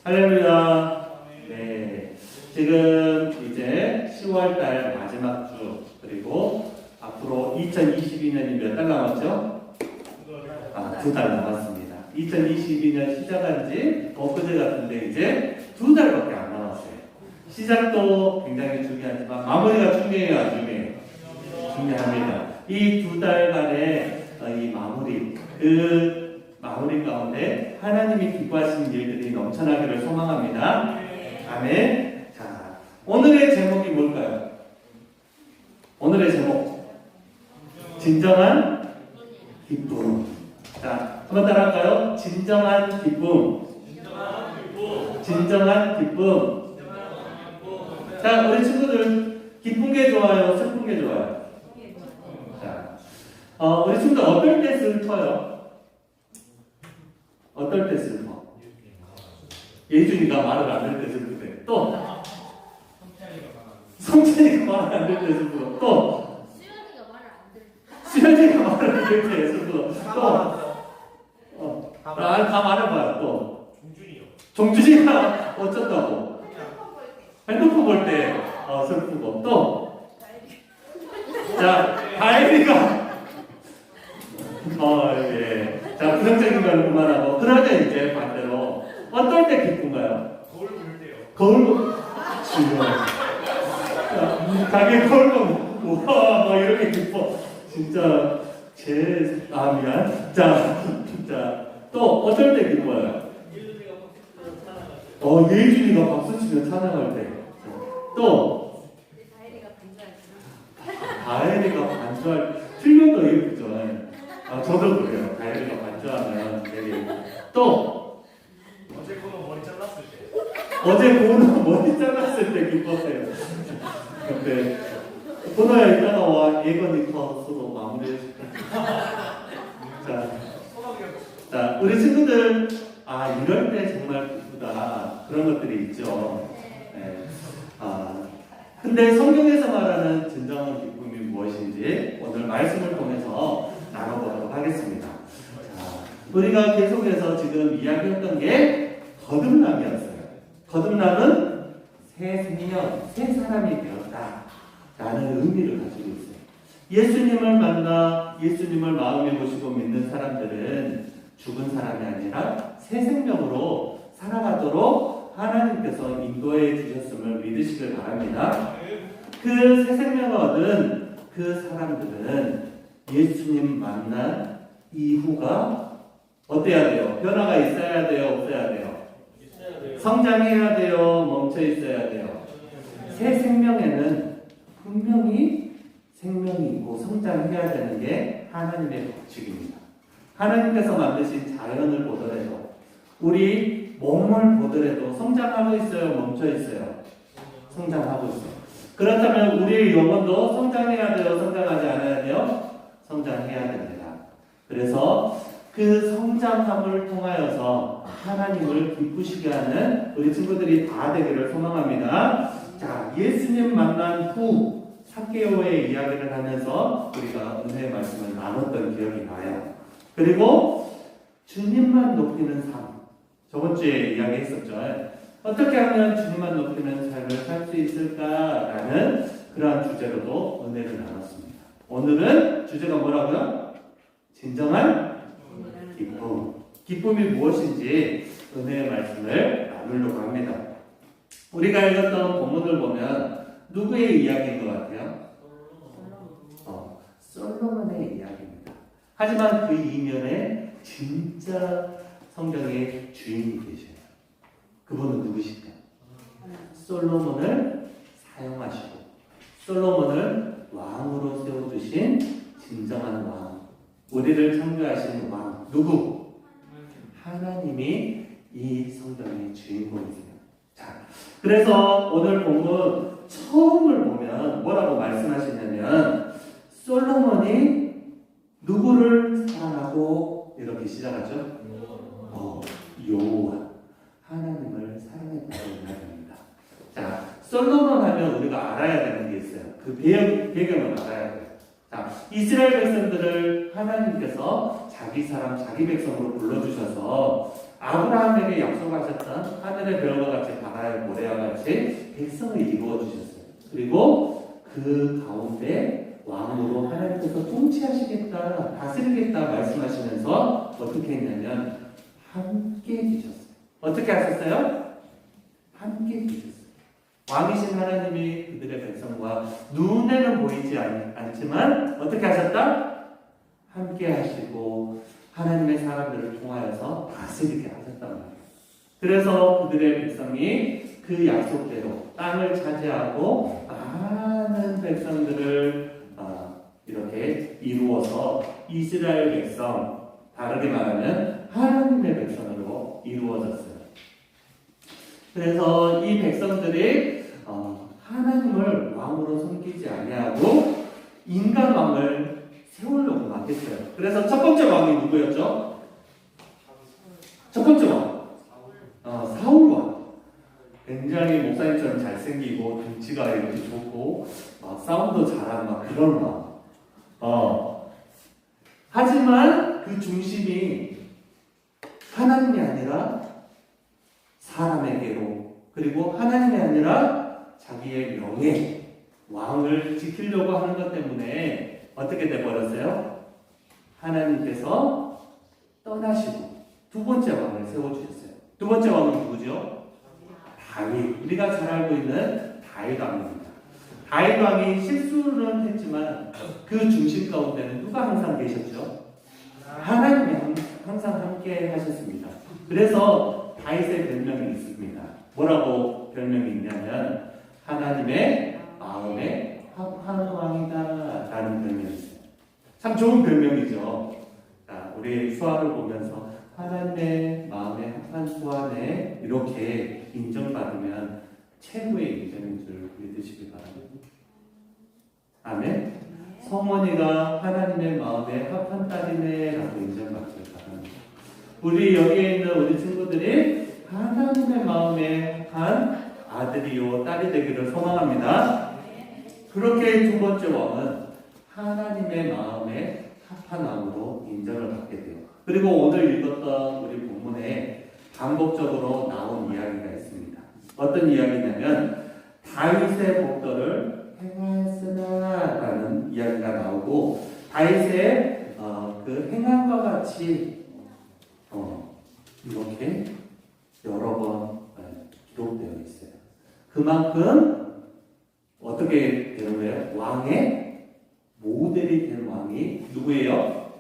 할렐루야. 네. 지금 이제 10월달 마지막 주, 그리고 앞으로 2022년이 몇 달 남았죠? 2달 남았습니다. 2022년 시작한 지 엊그제 같은데 이제 2달밖에 안 남았어요. 시작도 굉장히 중요하지만 마무리가 중요해요, 안 중요해요? 중요합니다. 이 2달간의 이 마무리, 그 마무리 가운데 하나님이 기뻐하시는 일들이 넘쳐나기를 소망합니다. 아멘. 자, 오늘의 제목이 뭘까요? 오늘의 제목, 진정한 기쁨. 자, 한번 따라할까요? 진정한 기쁨. 진정한 기쁨. 자, 우리 친구들 기쁜 게 좋아요? 슬픈 게 좋아요? 자, 우리 친구들 어떨 때 슬퍼요? 어떨 때 슬퍼? 예준이가 말을 안 할 때 슬프대. 또 성찬이가 말을 안 할 때 슬프고, 또 수현이가 말을 안 할 때 슬프고, 또 다 말해봐요. 또 종준이가 어쩐다고? 핸드폰 볼 때 슬프고, 또 자, 다혜리가 예. 자, 부정적인 걸 그만하고, 그러면 이제 반대로 어떨 때 기쁜가요? 거울 볼 때요. 거울 보 자기 거울 보면 우와 막 이렇게 기뻐. 진짜 제 미안. 자, 또 어떨 때 기뻐요? 예준이가 박수 치면 찬양할 때. 또 다혜리가 반주할 틀면도 예쁘죠. 저도 그래요. 다혜리가 반주하면 되게. 또 어제 코너 머리 잘랐을 때. 어제 고은아 머리 잘랐을 때 기뻤어요. 근데 고은아야 이따가 와. 예건이 커서도 마무리해줄게. 자, 우리 친구들 이럴 때 정말 기쁘다. 그런 것들이 있죠. 네. 근데 성경에서 말하는 진정한 기쁨이 무엇인지 오늘 말씀을 통해서 나눠보도록 하겠습니다. 자, 우리가 계속해서 지금 이야기했던 게 거듭남이었어요. 거듭남은 새 생명, 새 사람이 되었다 라는 의미를 가지고 있어요. 예수님을 만나 예수님을 마음에 모시고 믿는 사람들은 죽은 사람이 아니라 새 생명으로 살아가도록 하나님께서 인도해 주셨음을 믿으시길 바랍니다. 그 새 생명을 얻은 그 사람들은 예수님 만난 이후가 어때야 돼요? 변화가 있어야 돼요? 없어야 돼요? 성장해야 돼요? 멈춰 있어야 돼요? 새 생명에는 분명히 생명이 있고 성장해야 되는 게 하나님의 법칙입니다. 하나님께서 만드신 자연을 보더라도, 우리 몸을 보더라도 성장하고 있어요? 멈춰 있어요? 성장하고 있어요. 그렇다면 우리의 영혼도 성장해야 돼요? 성장하지 않아야 돼요? 성장해야 됩니다. 그래서 그 성장함을 통하여서 하나님을 기쁘시게 하는 우리 친구들이 다 되기를 소망합니다. 자, 예수님 만난 후 삭개오의 이야기를 하면서 우리가 은혜의 말씀을 나눴던 기억이 나요. 그리고 주님만 높이는 삶, 저번 주에 이야기했었죠. 어떻게 하면 주님만 높이는 삶을 살 수 있을까라는 그러한 주제로도 은혜를 나눴습니다. 오늘은 주제가 뭐라고요? 진정한 기쁨. 기쁨이 무엇인지 은혜의 말씀을 나누려고 합니다. 우리가 읽었던 본문을 보면 누구의 이야기인 것 같아요? 솔로몬의 이야기입니다. 하지만 그 이면에 진짜 성경의 주인이 계셔요. 그분은 누구실까요? 솔로몬을 사용하시고 솔로몬을 왕으로 세워두신 진정한 왕, 우리를 창조하신 왕, 누구? 하나님이 이 성경의 주인공이세요. 자, 그래서 오늘 본문 처음을 보면 뭐라고 말씀하시냐면 솔로몬이 누구를 사랑하고 이렇게 시작하죠? 여호와 하나님을 사랑했다고 이야기합니다. 자, 솔로몬 하면 우리가 알아야 되는 게 있어요. 그 배경을 알아야 돼요. 자, 이스라엘 백성들을 하나님께서 자기 사람, 자기 백성으로 불러주셔서 아브라함에게 약속하셨던 하늘의 별과 같이 바다의 모래와 같이 백성을 이루어 주셨어요. 그리고 그 가운데 왕으로 하나님께서 통치하시겠다, 다스리겠다 말씀하시면서 어떻게 했냐면 함께 계셨어요. 어떻게 하셨어요? 함께 계셨어요. 왕이신 하나님이 그들의 백성과 눈에는 보이지 않지만 어떻게 하셨다? 함께 하시고 하나님의 사람들을 통하여서 다스리게 하셨단 말이에요. 그래서 그들의 백성이 그 약속대로 땅을 차지하고 많은 백성들을 이렇게 이루어서 이스라엘 백성, 다르게 말하면 하나님의 백성으로 이루어졌어요. 그래서 이 백성들이 하나님을 왕으로 섬기지 아니하고 인간 왕을 세우려고 막 했어요. 그래서 첫 번째 왕이 누구였죠? 첫 번째 왕. 사울 왕. 굉장히 목사님처럼 잘생기고 등치가 이렇게 좋고 싸움도 잘하는 막 그런 왕. 하지만 그 중심이 하나님이 아니라 사람에게로, 그리고 하나님이 아니라 자기의 명예, 왕을 지키려고 하는 것 때문에 어떻게 돼버렸어요? 하나님께서 떠나시고 두 번째 왕을 세워주셨어요. 두 번째 왕은 누구죠? 다윗. 우리가 잘 알고 있는 다윗 왕입니다. 다윗 왕이 실수는 했지만 그 중심 가운데는 누가 항상 계셨죠? 하나님이 항상 함께 하셨습니다. 그래서 다윗의 별명이 있습니다. 뭐라고 별명이 있냐면 하나님의 마음에 합한 왕이다 라는 별명이 있어요. 참 좋은 별명이죠. 우리 수아를 보면서 하나님의 마음에 합한 수아네 이렇게 인정받으면 최고의 인정인 줄 믿으시기 바랍니다. 아멘. 성원이가 하나님의 마음에 합한 딸이네 라고 인정받기를 바랍니다. 우리 여기에 있는 우리 친구들이 하나님의 마음에 합한 아들이요 딸이 되기를 소망합니다. 그렇게 두 번째 왕은 하나님의 마음에 합한 왕으로 인정을 받게 돼요. 그리고 오늘 읽었던 우리 본문에 반복적으로 나온 이야기가 있습니다. 어떤 이야기냐면 다윗의 복도를 행하였으나 라는 이야기가 나오고 다윗의 그 행함과 같이 이렇게 여러 번 기록되어 있어요. 그만큼 어떻게 되는 거예요? 왕의 모델이 된 왕이 누구예요?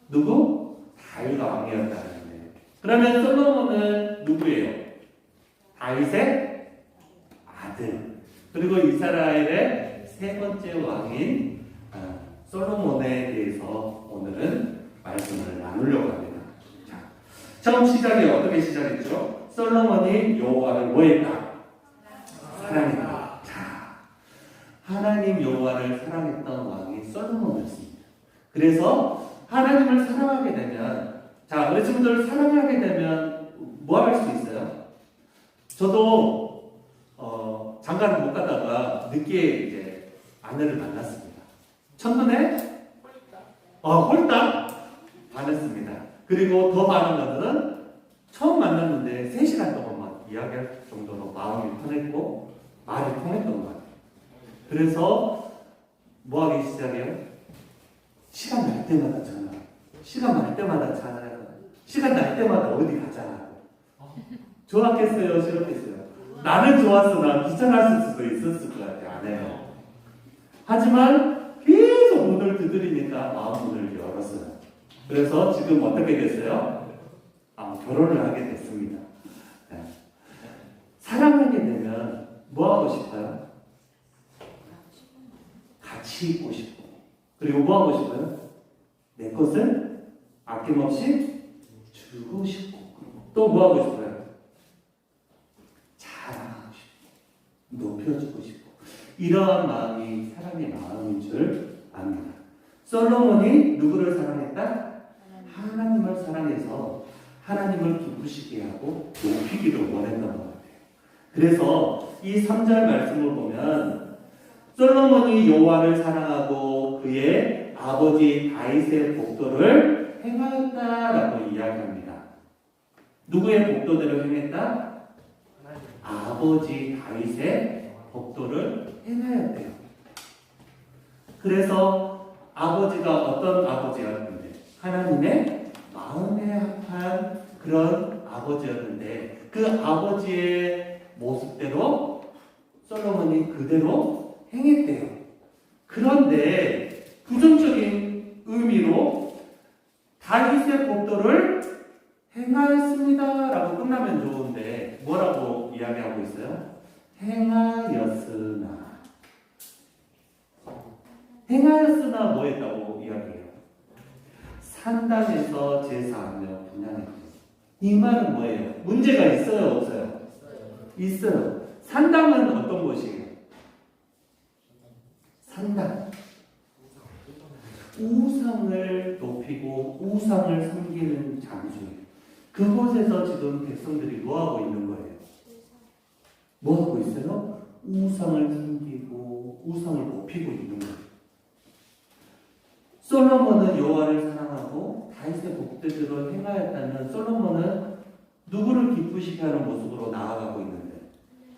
누구? 다윗 왕이었다는 거예요. 그러면 솔로몬은 누구예요? 다윗의 아들. 그리고 이스라엘의 세 번째 왕인 솔로몬에 대해서 오늘은 말씀을 나누려고 합니다. 자, 처음 시작이 어떻게 시작했죠? 솔로몬이 여호와를 뭐 했다? 사랑했다. 자, 하나님 여호와를 사랑했던 왕이 솔로몬이었습니다. 그래서 하나님을 사랑하게 되면, 자, 우리 친구들 사랑하게 되면 뭐 할 수 있어요? 저도 장가를 못 가다가 늦게 이제 아내를 만났습니다. 첫눈에 홀딱 반했습니다. 그리고 더 반한 것들은 처음 만났는데 3시간 동안 막 이야기할 정도로 마음이 편했고 말이 통했던 것 같아요. 그래서 뭐 하기 시작해요? 시간 날 때마다 전화, 시간 날 때마다 전화해요. 시간 날 때마다 어디 가자. 좋았겠어요? 싫었겠어요? 나는 좋았으나 귀찮았을 수도 있었을 것 같아요. 안 해요. 하지만 계속 문을 두드리니까 마음 문을 열었어요. 그래서 지금 어떻게 됐어요? 결혼을 하게 됐습니다. 네. 사랑하게 되면 뭐 하고 싶어요? 같이 있고 싶고, 그리고 뭐 하고 싶어요? 내 것을 아낌없이 주고 싶고, 또 뭐 하고 싶어요? 자랑하고 싶고, 높여주고 싶고, 이러한 마음이 사랑의 마음인 줄 압니다. 솔로몬이 누구를 사랑했다? 하나님을 사랑해서 하나님을 기쁘시게 하고 높이기를 원했던 것 같아요. 그래서 이 3절 말씀을 보면 솔로몬이 여호와를 사랑하고 그의 아버지 다윗의 복도를 행하였다라고 이야기합니다. 누구의 법도대로 행했다? 하나님. 아버지 다윗의 법도를 행하였대요. 그래서 아버지가 어떤 아버지였는데 하나님의 마음에 합한 그런 아버지였는데 그 아버지의 모습대로 솔로몬이 그대로 행했대요. 그런데 부정적인 의미로 다윗의 법도를 행하였습니다 라고 끝나면 좋은데 뭐라고 이야기하고 있어요? 행하였으나 뭐 했다고 이야기해요? 산당에서 제사하며 분향했대요. 이 말은 뭐예요? 문제가 있어요? 없어요? 있어요. 산당은 어떤 곳이에요? 산당. 우상을 높이고 우상을 섬기는 장소예요. 그곳에서 지금 백성들이 뭐하고 있는 거예요? 뭐하고 있어요? 우상을 섬기고 우상을 높이고 있는 거예요. 솔로몬은 여호와를 사랑하고 다윗의 복대대로 행하였다는 솔로몬은 누구를 기쁘시게 하는 모습으로 나아가고 있는데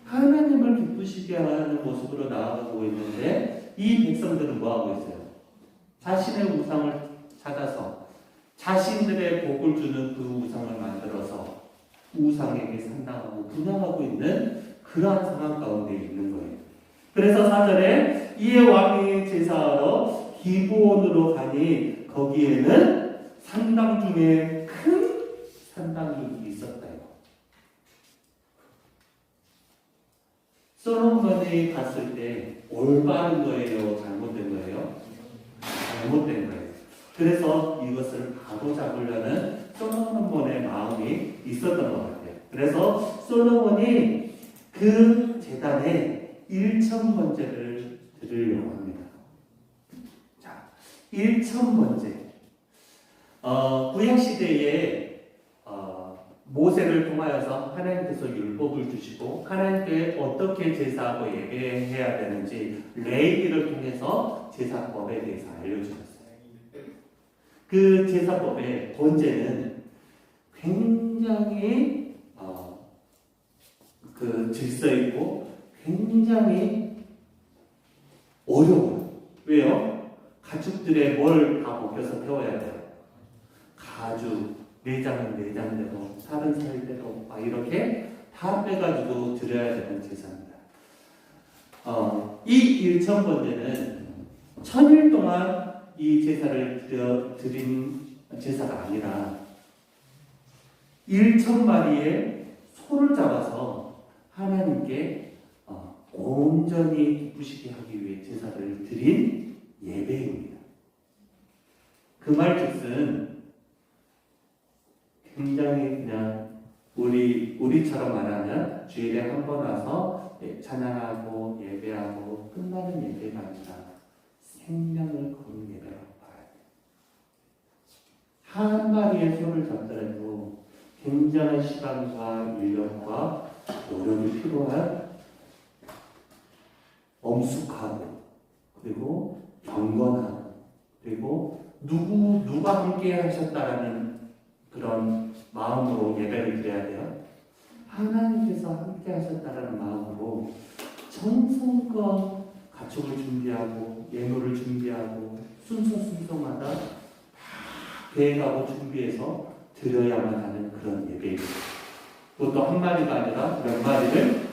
하나님을 기쁘시게 하는 모습으로 나아가고 있는데 이 백성들은 뭐하고 있어요? 자신의 우상을 찾아서 자신들의 복을 주는 그 우상을 만들어서 우상에게 산당하고 분양하고 있는 그러한 상황 가운데 있는 거예요. 그래서 4절에 이에 왕이 제사하러 기브온으로 가니 거기에는 산당 중에 큰 산당이 있었다요. 솔로몬이 갔을 때 올바른 거예요? 잘못된 거예요? 잘못된 거예요. 그래서 이것을 바로잡으려는 솔로몬의 마음이 있었던 것 같아요. 그래서 솔로몬이 그 제단에 1,000번제를 드리려고 합니다. 자, 1,000번제. 구약시대에 모세를 통하여서 하나님께서 율법을 주시고 하나님께 어떻게 제사하고 예배해야 되는지 레위기를 통해서 제사법에 대해서 알려주셨어요. 그 제사법의 번제는 굉장히 그 질서 있고 굉장히 어려워요. 왜요? 가축들의 뭘 다 벗겨서 태워야 돼요. 가죽, 내장은 내장대로, 살은 살대로 막 이렇게 다 빼가지고 드려야 되는 제사입니다. 이 1,000번제는 1000일 동안 이 제사를 드린 제사가 아니라 1,000마리의 소를 잡아서 하나님께 온전히 기쁘시게 하기 위해 제사를 드린 예배입니다. 그 말즉슨 굉장히 그냥 우리처럼 말하면 주일에 한 번 와서 찬양하고 예배하고 끝나는 예배가 아니라 생명을 거는 예배라고 봐야 돼요. 한 마리의 소를 잡더라도 굉장한 시간과 인력과 노력이 필요한 엄숙하고 그리고 경건하고 그리고 누가 함께 하셨다라는 그런 마음으로 예배를 드려야 돼요. 하나님께서 함께 하셨다라는 마음으로 정성껏 가축을 준비하고 예물을 준비하고 순서마다 다 계획하고 준비해서 드려야만 하는 그런 예배입니다. 그것도 한 마리가 아니라 몇 마리를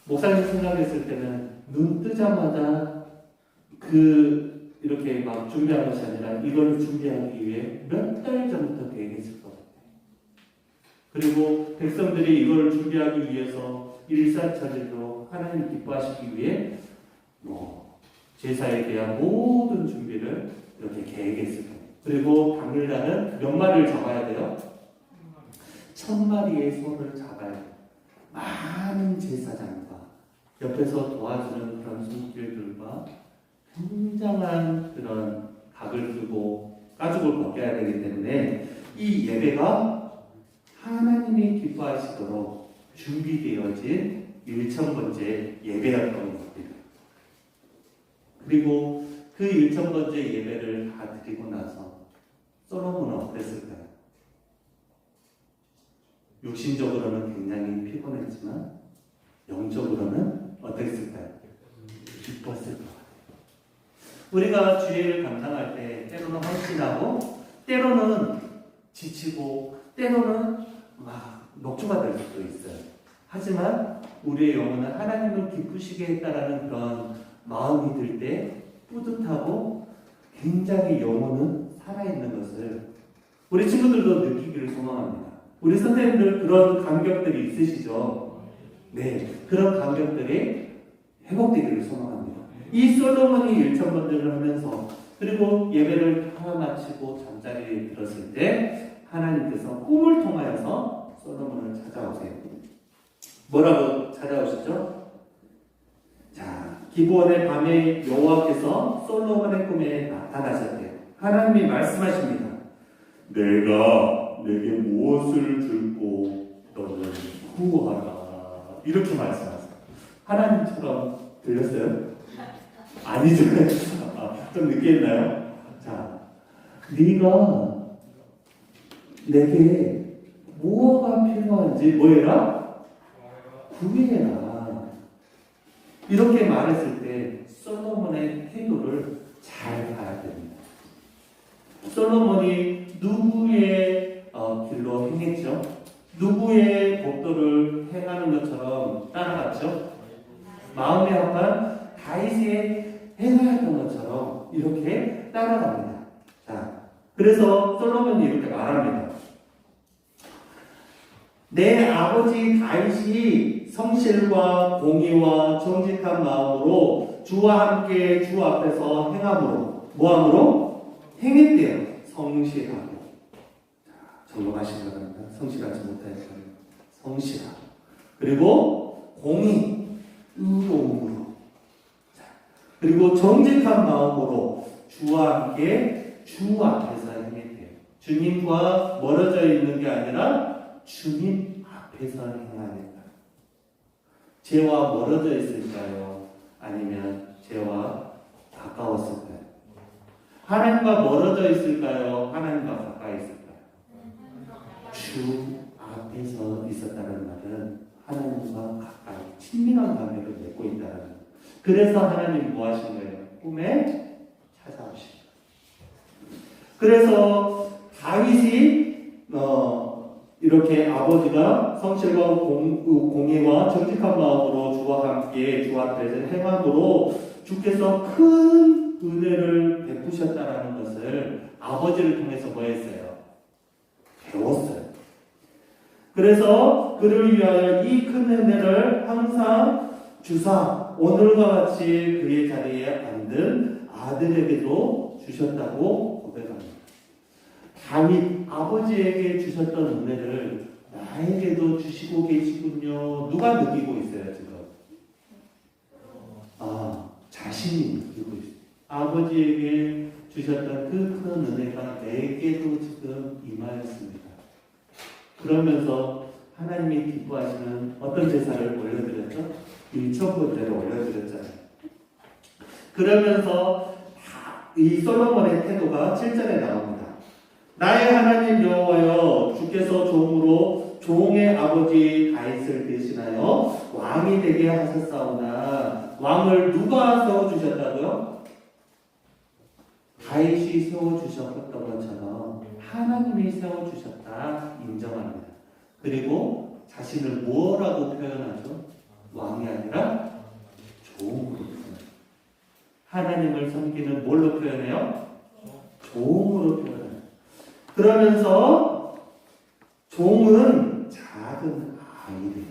목사님 생각했을 때는 눈 뜨자마자 이렇게 막 준비한 것이 아니라 이걸 준비하기 위해 몇 달 전부터 계획했을 것 같아요. 그리고 백성들이 이걸 준비하기 위해서 일사천리로 하나님 기뻐하시기 위해 제사에 대한 모든 준비를 이렇게 계획했을 거예요. 그리고 당일날은 몇 마리를 잡아야 돼요? 1000마리의 소를 잡아야 돼요. 많은 제사장과 옆에서 도와주는 그런 손길들과 굉장한 그런 각을 들고 가죽을 벗겨야 되기 때문에 이 예배가 하나님이 기뻐하시도록 준비되어진 1,000번째 예배였던 겁니다. 그리고 그 1,000번째 예배를 다 드리고 나서 솔로몬은 어땠을까요? 육신적으로는 굉장히 피곤했지만 영적으로는 어땠을까요? 기뻤을 것 같아요. 우리가 주일을 감당할 때 때로는 헌신하고 때로는 지치고 때로는 막 녹초가 될 수도 있어요. 하지만 우리의 영혼은 하나님을 기쁘시게 했다라는 그런 마음이 들 때 뿌듯하고 굉장히 영혼은 살아있는 것을 우리 친구들도 느끼기를 소망합니다. 우리 선생님들 그런 감격들이 있으시죠? 네, 그런 감격들이 회복되기를 소망합니다. 이 솔로몬이 일천번제를 하면서 그리고 예배를 다 마치고 잠자리에 들었을 때 하나님께서 꿈을 통하여서 솔로몬을 찾아오세요. 뭐라고 찾아오시죠? 자, 기브온의 밤에 여호와께서 솔로몬의 꿈에 나타나셨대요. 하나님이 말씀하십니다. 내가 내게 무엇을 줄고 너는 구하라. 이렇게 말씀하세요. 하나님처럼 들렸어요? 아니죠. 좀 느끼했나요? 자, 네가 내게 뭐가 필요한지 뭐해라? 구해라. 이렇게 말했을 때 솔로몬의 태도를 잘 봐야 됩니다. 솔로몬이 누구의 길로 행했죠? 누구의 법도를 행하는 것처럼 따라갔죠? 마음에 합한 다윗의 행하였던 것처럼 이렇게 따라갑니다. 자, 그래서 솔로몬이 이렇게 말합니다. 내 아버지 다윗이 성실과 공의와 정직한 마음으로 주와 함께 주 앞에서 행함으로 뭐함으로? 행했대요. 성실하고. 자, 점검하시기 바랍니다. 성실하지 못하였다면 성실하고. 그리고 공의, 의로움으로. 자, 그리고 정직한 마음으로 주와 함께 주 앞에서 행했대요. 주님과 멀어져 있는 게 아니라 주님 앞에서 행하겠다. 죄와 멀어져 있을까요? 아니면 죄와 가까웠을까요? 하나님과 멀어져 있을까요? 하나님과 가까이 있을까요? 주 앞에서 있었다는 말은 하나님과 가까이 친밀한 관계를 맺고 있다는 거예요. 그래서 하나님이 뭐 하신 거예요? 꿈에 찾아오십니다. 그래서 다윗이 이렇게 아버지가 성실과 공의와 정직한 마음으로 주와 함께 주 앞에서 행함으로 주께서 큰 은혜를 베푸셨다라는 것을 아버지를 통해서 뭐 했어요? 배웠어요. 그래서 그를 위하여 이 큰 은혜를 항상 주사 오늘과 같이 그의 자리에 앉은 아들에게도 주셨다고 고백합니다. 다윗 아버지에게 주셨던 은혜를 나에게도 주시고 계시군요. 누가 느끼고 있어요 지금? 자신이 느끼고 있어요. 아버지에게 주셨던 그 큰 은혜가 내게도 지금 임하였습니다. 그러면서 하나님이 기뻐하시는 어떤 제사를 올려드렸죠? 일천번제를 올려드렸잖아요. 그러면서 이 솔로몬의 태도가 7절에 나옵니다. 나의 하나님 여호와여 주께서 종으로 종의 아버지 다윗을 대신하여 왕이 되게 하셨사오나 왕을 누가 세워주셨다고요? 다윗이 세워주셨던 것처럼 하나님이 세워주셨다 인정합니다. 그리고 자신을 뭐라고 표현하죠? 왕이 아니라 종으로 표현해요. 하나님을 섬기는 뭘로 표현해요? 종으로 표현해요. 그러면서 종은 작은 아이래요.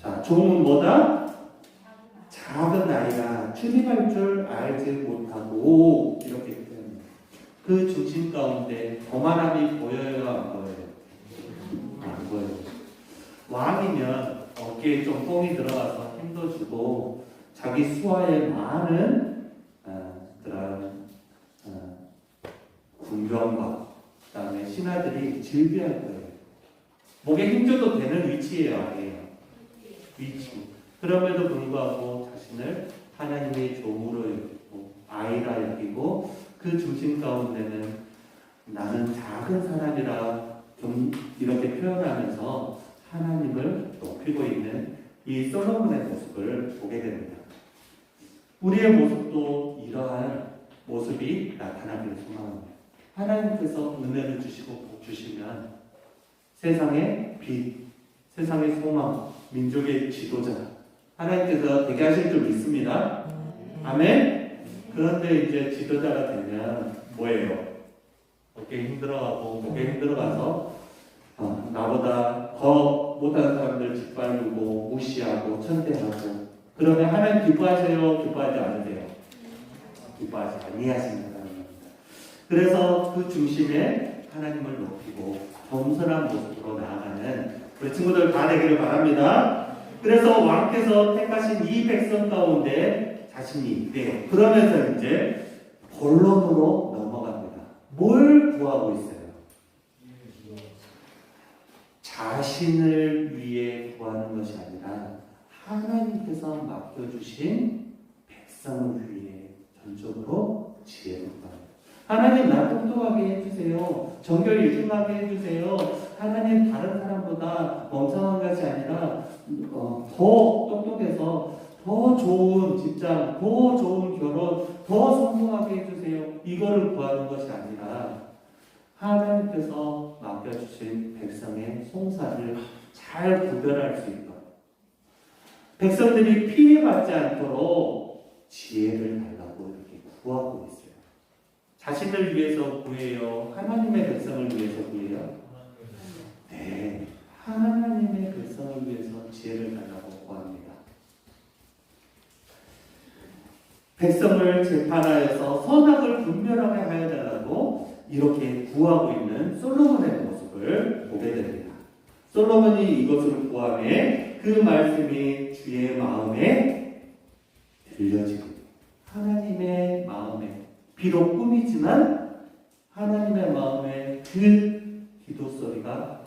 자, 종은 뭐다? 작은 아이라 출입할 줄 알지 못하고 이렇게 표현해요. 그 중심 가운데 거만함이 보여요, 안 보여요? 안 보여요. 왕이면 어깨에 좀 뽕이 들어가서 힘도 주고 자기 수하에 많은 그런 군병과 그 다음에 신하들이 즐비할 거예요. 목에 힘줘도 되는 위치예요, 아니에요? 위치. 그럼에도 불구하고 자신을 하나님의 종으로 여기고 아이라 여기고 그 중심 가운데는 나는 작은 사람이라 좀 이렇게 표현하면서 하나님을 높이고 있는 이 솔로몬의 모습을 보게 됩니다. 우리의 모습도 이러한 모습이 나타나기를 소망합니다. 하나님께서 은혜를 주시고 복 주시면 세상의 빛, 세상의 소망, 민족의 지도자 하나님께서 되게 하실 줄 믿습니다. 아멘? 그런데 이제 지도자가 되면 뭐예요? 어깨 힘들어가고 목에 힘들어가서 나보다 더 못하는 사람들 짓밟고 무시하고 천대하고 그러면 하나님 기뻐하세요? 기뻐하지 않으세요? 기뻐하지 아니하십니다. 그래서 그 중심에 하나님을 높이고 겸손한 모습으로 나아가는 우리 친구들 다 되기를 바랍니다. 그래서 왕께서 택하신 이 백성 가운데 자신이 있대요. 그러면서 이제 본론으로 넘어갑니다. 뭘 구하고 있어요? 자신을 위해 구하는 것이 아니라 하나님께서 맡겨주신 백성을 위해 전적으로 지혜를 구합니다. 하나님 나 똑똑하게 해주세요. 정결 1등하게 해주세요. 하나님 다른 사람보다 멍청한 것이 아니라 더 똑똑해서 더 좋은 직장, 더 좋은 결혼, 더 성공하게 해주세요. 이거를 구하는 것이 아니라 하나님께서 맡겨주신 백성의 송사를 잘 구별할 수 있도록 백성들이 피해받지 않도록 지혜를 달라고 이렇게 구하고 있어요. 자신을 위해서 구해요? 하나님의 백성을 위해서 구해요? 네, 하나님의 백성을 위해서 지혜를 달라고 구합니다. 백성을 재판하여서 선악을 분별하게 하여 달라고 이렇게 구하고 있는 솔로몬의 모습을 보게 됩니다. 솔로몬이 이것을 구하매 그 말씀이 주의 마음에 들려지고 하나님의 마음에 비록 꿈이지만 하나님의 마음에 그 기도 소리가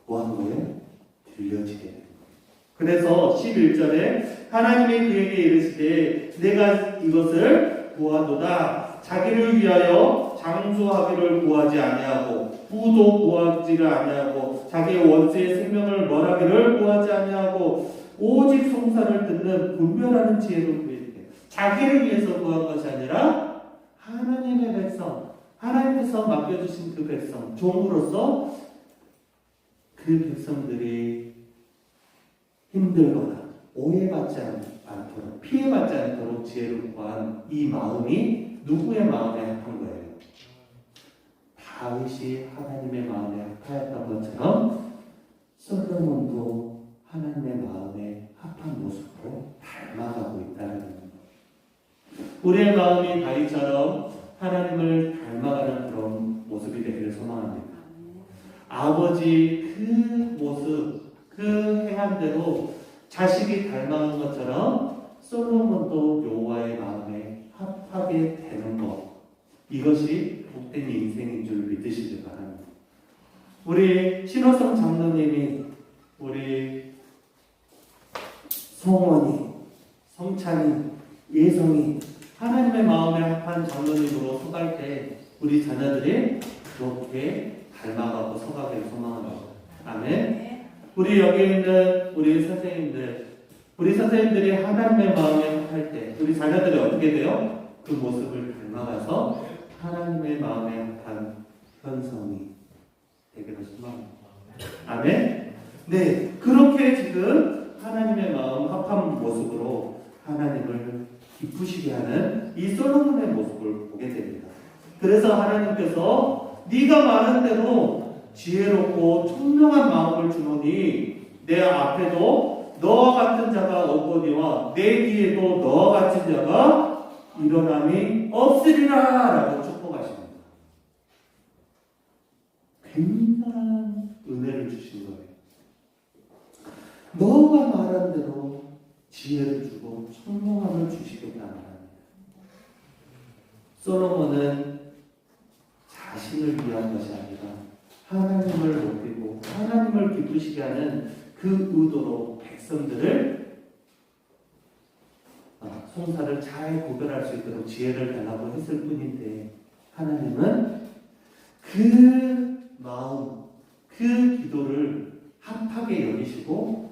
뭐한 거예요? 들려지게 되는 거예요. 그래서 11절에 하나님이 그에게 이르시되 내가 이것을 구하도다. 자기를 위하여 장수하기를 구하지 아니하고 부도 구하지를 아니하고 자기의 원수의 생명을 멸하기를 구하지 아니하고 오직 송사를 듣는 분별하는 지혜를 구했대. 자기를 위해서 구한 것이 아니라 하나님의 백성, 하나님께서 맡겨주신 그 백성, 종으로서 그 백성들이 힘들거나 오해받지 않도록, 피해받지 않도록 지혜를 구한 이 마음이 누구의 마음에 합한 거예요? 다윗이 하나님의 마음에 합하였던 것처럼 솔로몬도 하나님의 마음에 합한 모습으로 닮아가고 있다는 겁니다. 우리의 마음이 다윗처럼 하나님을 닮아가는 그런 모습이 되기를 소망합니다. 아버지 그 모습, 그 행함대로 자식이 닮아간 것처럼 솔로몬도 여호와의 마음에 합하게 되는 것, 이것이 복된 인생인 줄 믿으시길 바랍니다. 우리 신호성 장로님이 우리 성원이, 성찬이, 예성이 하나님의 마음에 합한 장로님으로 서갈 때 우리 자녀들이 그렇게 닮아가고 서가기를 소망합니다. 아멘. 우리 여기 있는 우리 선생님들이 하나님의 마음에 합할 때 우리 자녀들이 어떻게 돼요? 그 모습을 닮아가서 하나님의 마음에 합한 현성이 되기를 소망합니다. 아멘. 네, 그렇게 지금 하나님의 마음 합한 모습으로 하나님을 기쁘시게 하는 이 솔로몬의 모습을 보게 됩니다. 그래서 하나님께서 네가 말한 대로 지혜롭고 총명한 마음을 주노니 내 앞에도 너와 같은 자가 없거니와 내 뒤에도 너와 같은 자가 일어남이 없으리라 라고 축복하십니다. 굉장한 은혜를 주신 거예요. 너가 말한 대로 지혜를 주고 총명함을 주시겠다 말합니다. 솔로몬은 자신을 위한 것이 아니라 하나님을 높이고 하나님을 기쁘시게 하는 그 의도로 백성들을 송사를 잘 구별할 수 있도록 지혜를 달라고 했을 뿐인데 하나님은 그 마음, 그 기도를 합하게 여기시고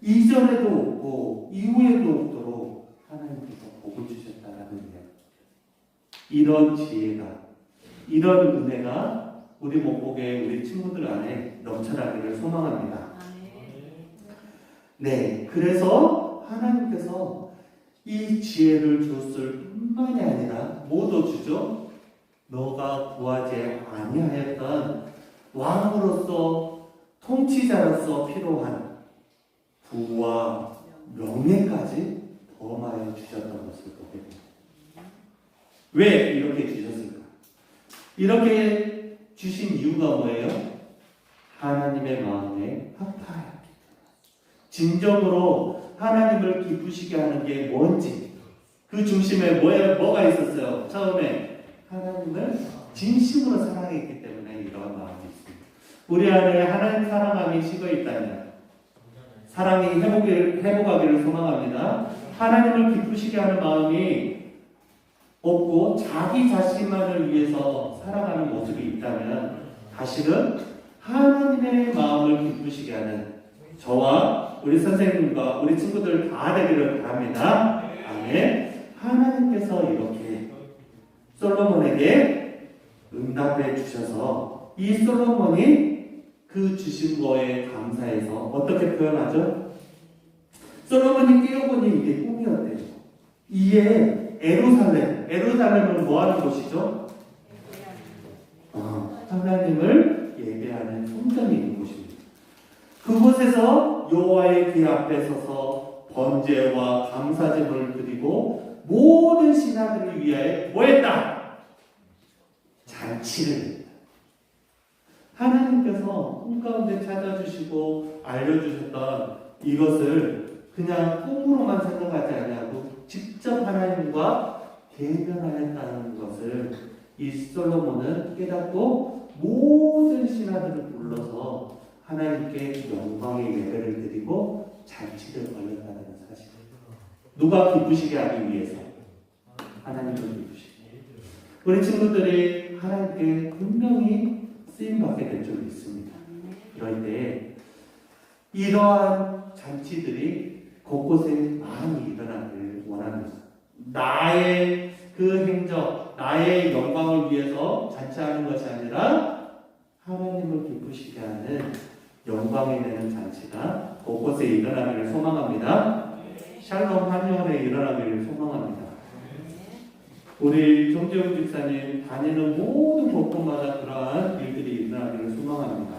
이전에도 없고 이후에도 없도록 하나님께서 복을 주셨다라는 거예요. 이런 지혜가, 이런 은혜가 우리 목복의 우리 친구들 안에 넘쳐나기를 소망합니다. 네, 그래서 하나님께서 이 지혜를 주었을 뿐만이 아니라 뭐도 주죠? 너가 구하지 아니하였던 왕으로서 통치자로서 필요한 부와 명예까지 더하여 주셨던 것을 보게 됩니다. 왜 이렇게 주셨을까? 이렇게 주신 이유가 뭐예요? 하나님의 마음에 합하여 진정으로 하나님을 기쁘시게 하는 게 뭔지, 그 중심에 뭐가 있었어요? 처음에 하나님을 진심으로 사랑했기 때문에 이러한 마음이 있습니다. 우리 안에 하나님 사랑함이 식어 있다면 사랑이 회복하기를 소망합니다. 하나님을 기쁘시게 하는 마음이 없고 자기 자신만을 위해서 살아가는 모습이 있다면 다시는 하나님의 마음을 기쁘시게 하는 저와 우리 선생님과 우리 친구들 다 되기를 바랍니다. 아멘. 하나님께서 이렇게 솔로몬에게 응답해 주셔서 이 솔로몬이 그 주신 거에 감사해서 어떻게 표현하죠? 솔로몬이 깨어보니 이게 꿈이었대요. 이에 에루살렘은 뭐 하는 곳이죠? 하나님을 예배하는 성전이 있는 곳입니다. 그곳에서 여호와의 귀 앞에 서서 번제와 감사제물을 드리고 모든 신하들을 위하여 뭐 했다? 잔치를 했다. 하나님께서 꿈 가운데 찾아주시고 알려주셨던 이것을 그냥 꿈으로만 생각하지 아니하고 직접 하나님과 대면하였다는 것을 이 솔로몬은 깨닫고 모든 신하들을 불러서 하나님께 영광의 예배를 드리고 잔치를 벌였다는 사실입니다. 누가 기쁘시게 하기 위해서? 하나님을 기쁘시게. 우리 친구들이 하나님께 분명히 쓰임받게 될 줄 믿습니다. 그럴 때 이러한 잔치들이 곳곳에 많이 일어나길 원합니다. 나의 그 행적, 나의 영광을 위해서 잔치하는 것이 아니라 하나님을 기쁘시게 하는 영광이 되는 잔치가 곳곳에 일어나기를 소망합니다. 샬롬 한의원에 일어나기를 소망합니다. 우리 정재훈 집사님 다니는 모든 곳곳마다 그러한 일들이 일어나기를 소망합니다.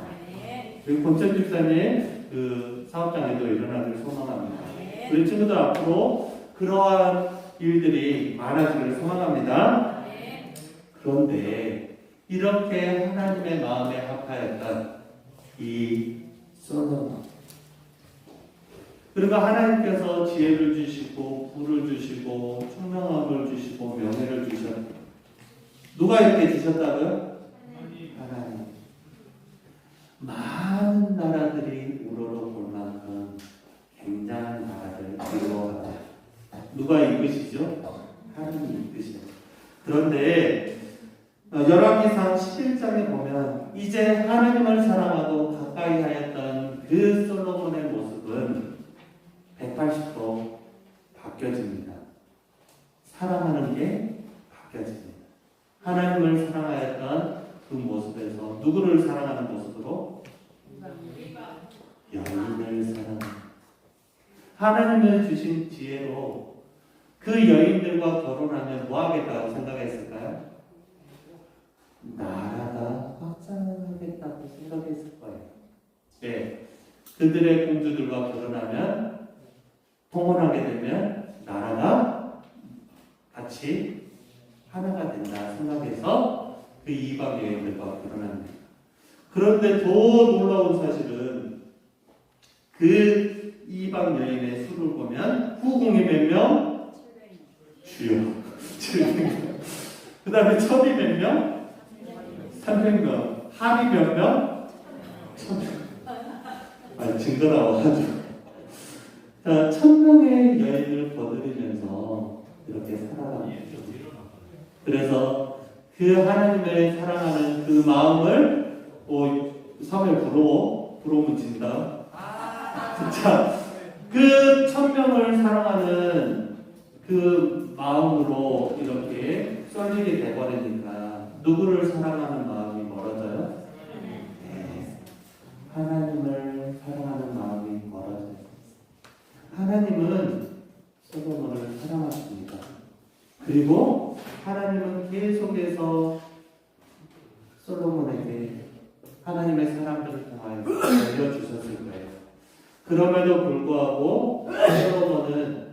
그리고 권천 집사님 그 사업장에도 일어나기를 소망합니다. 우리 친구들 앞으로 그러한 일들이 많아지기를 소망합니다. 그런데 이렇게 하나님의 마음에 합하였던 이 솔로몬, 그리고 하나님께서 지혜를 주시고 부를 주시고 총명함을 주시고 명예를 주셨다. 누가 이렇게 주셨다고요? 하나님. 많은 나라들이 우러러볼 만큼 굉장한 나라를 이루어가다. 누가 이끄시죠? 하나님이 이끄시죠. 그런데 열왕기상 11장에 보면 이제 하나님을 사랑하고 가까이 하였던 그 솔로몬의 모습은 180도 바뀌어집니다. 사랑하는 게 바뀌어집니다. 하나님을 사랑하였던 그 모습에서 누구를 사랑하는 모습으로? 여인을 사랑합니다. 하나님을 주신 지혜로 그 여인들과 결혼하면 뭐 하겠다고 생각했을까요? 나라가 확장하겠다고 생각했을 거예요. 네. 그들의 공주들과 결혼하면 통혼하게 되면 나라가 같이 하나가 된다 생각해서 그 이방 여인들과 결혼합니다. 그런데 더 놀라운 사실은 그 이방 여인의 수를 보면 후궁이 몇 명? 주요 700명. 그 다음에 첩이 몇 명? 300명. 합이 몇 명? 1000명. 증거 나와가지고. 자, 1000명의 여인을 거느리면서 이렇게 살아갑니다. 그래서 그 하나님을 사랑하는 그 마음을 사회 부러워진다. 진짜 그 천명을 사랑하는 그 마음으로 이렇게 쏠리게 돼버리니까 누구를 사랑하는 마음이 멀어져요? 네. 하나님을 사랑하는 마음이 멀어져요. 하나님은 솔로몬을 사랑하십니다. 그리고 하나님은 계속해서 솔로몬에게 하나님의 사랑들을 통하여 알려주셨을 거예요. 그럼에도 불구하고 솔로몬은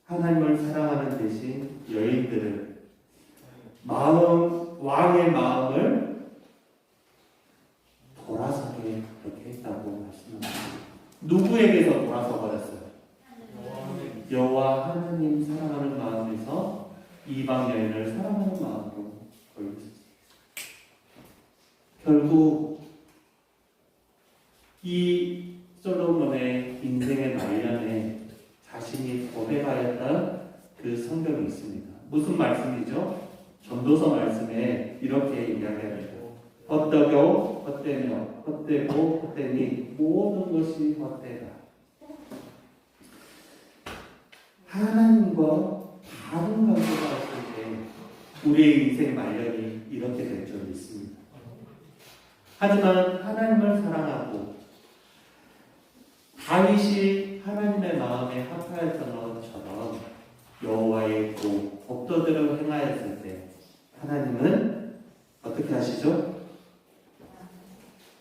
하나님을 사랑하는 대신 여인들을 왕의 마음을 돌아서게 그렇게 했다고 말씀합니다. 누구에게서 돌아서 버렸어요? 여호와 하나님 사랑하는 마음에서 이방 여인을 사랑하는 마음으로 돌렸습니다. 결국 이 솔로몬의 인생의 말년에 자신이 고백하였던 그 성경이 있습니다. 무슨 말씀이죠? 전도서 말씀에 이렇게 이야기합니다. 헛되고 헛되며 헛되고 헛되니 모든 것이 헛되다. 하나님과 다른 관계가 없을 때 우리의 인생 말년이 이렇게 될 줄 믿습니다. 하지만 하나님을 사랑하고 다윗이 하나님의 마음에 합하였던 것처럼 여호와의 법도대로 행하였을 때 하나님은 어떻게 하시죠?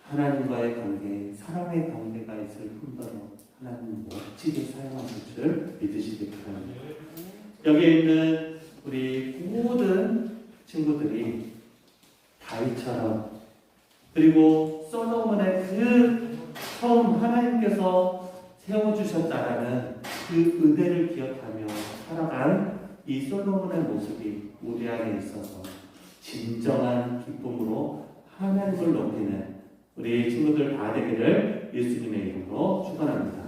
하나님과의 관계, 사랑의 관계가 있을 뿐더러 하나님은 멋지게 사용하실 줄 믿으시기 바랍니다. 여기에 있는 우리 모든 친구들이 다윗처럼 그리고 솔로몬의 그 처음 하나님께서 세워주셨다라는 그 은혜를 기억하며 살아간 이 솔로몬의 모습이 우리 안에 있어서 진정한 기쁨으로 하나님을 높이는 우리 친구들 다 되기를 예수님의 이름으로 축원합니다.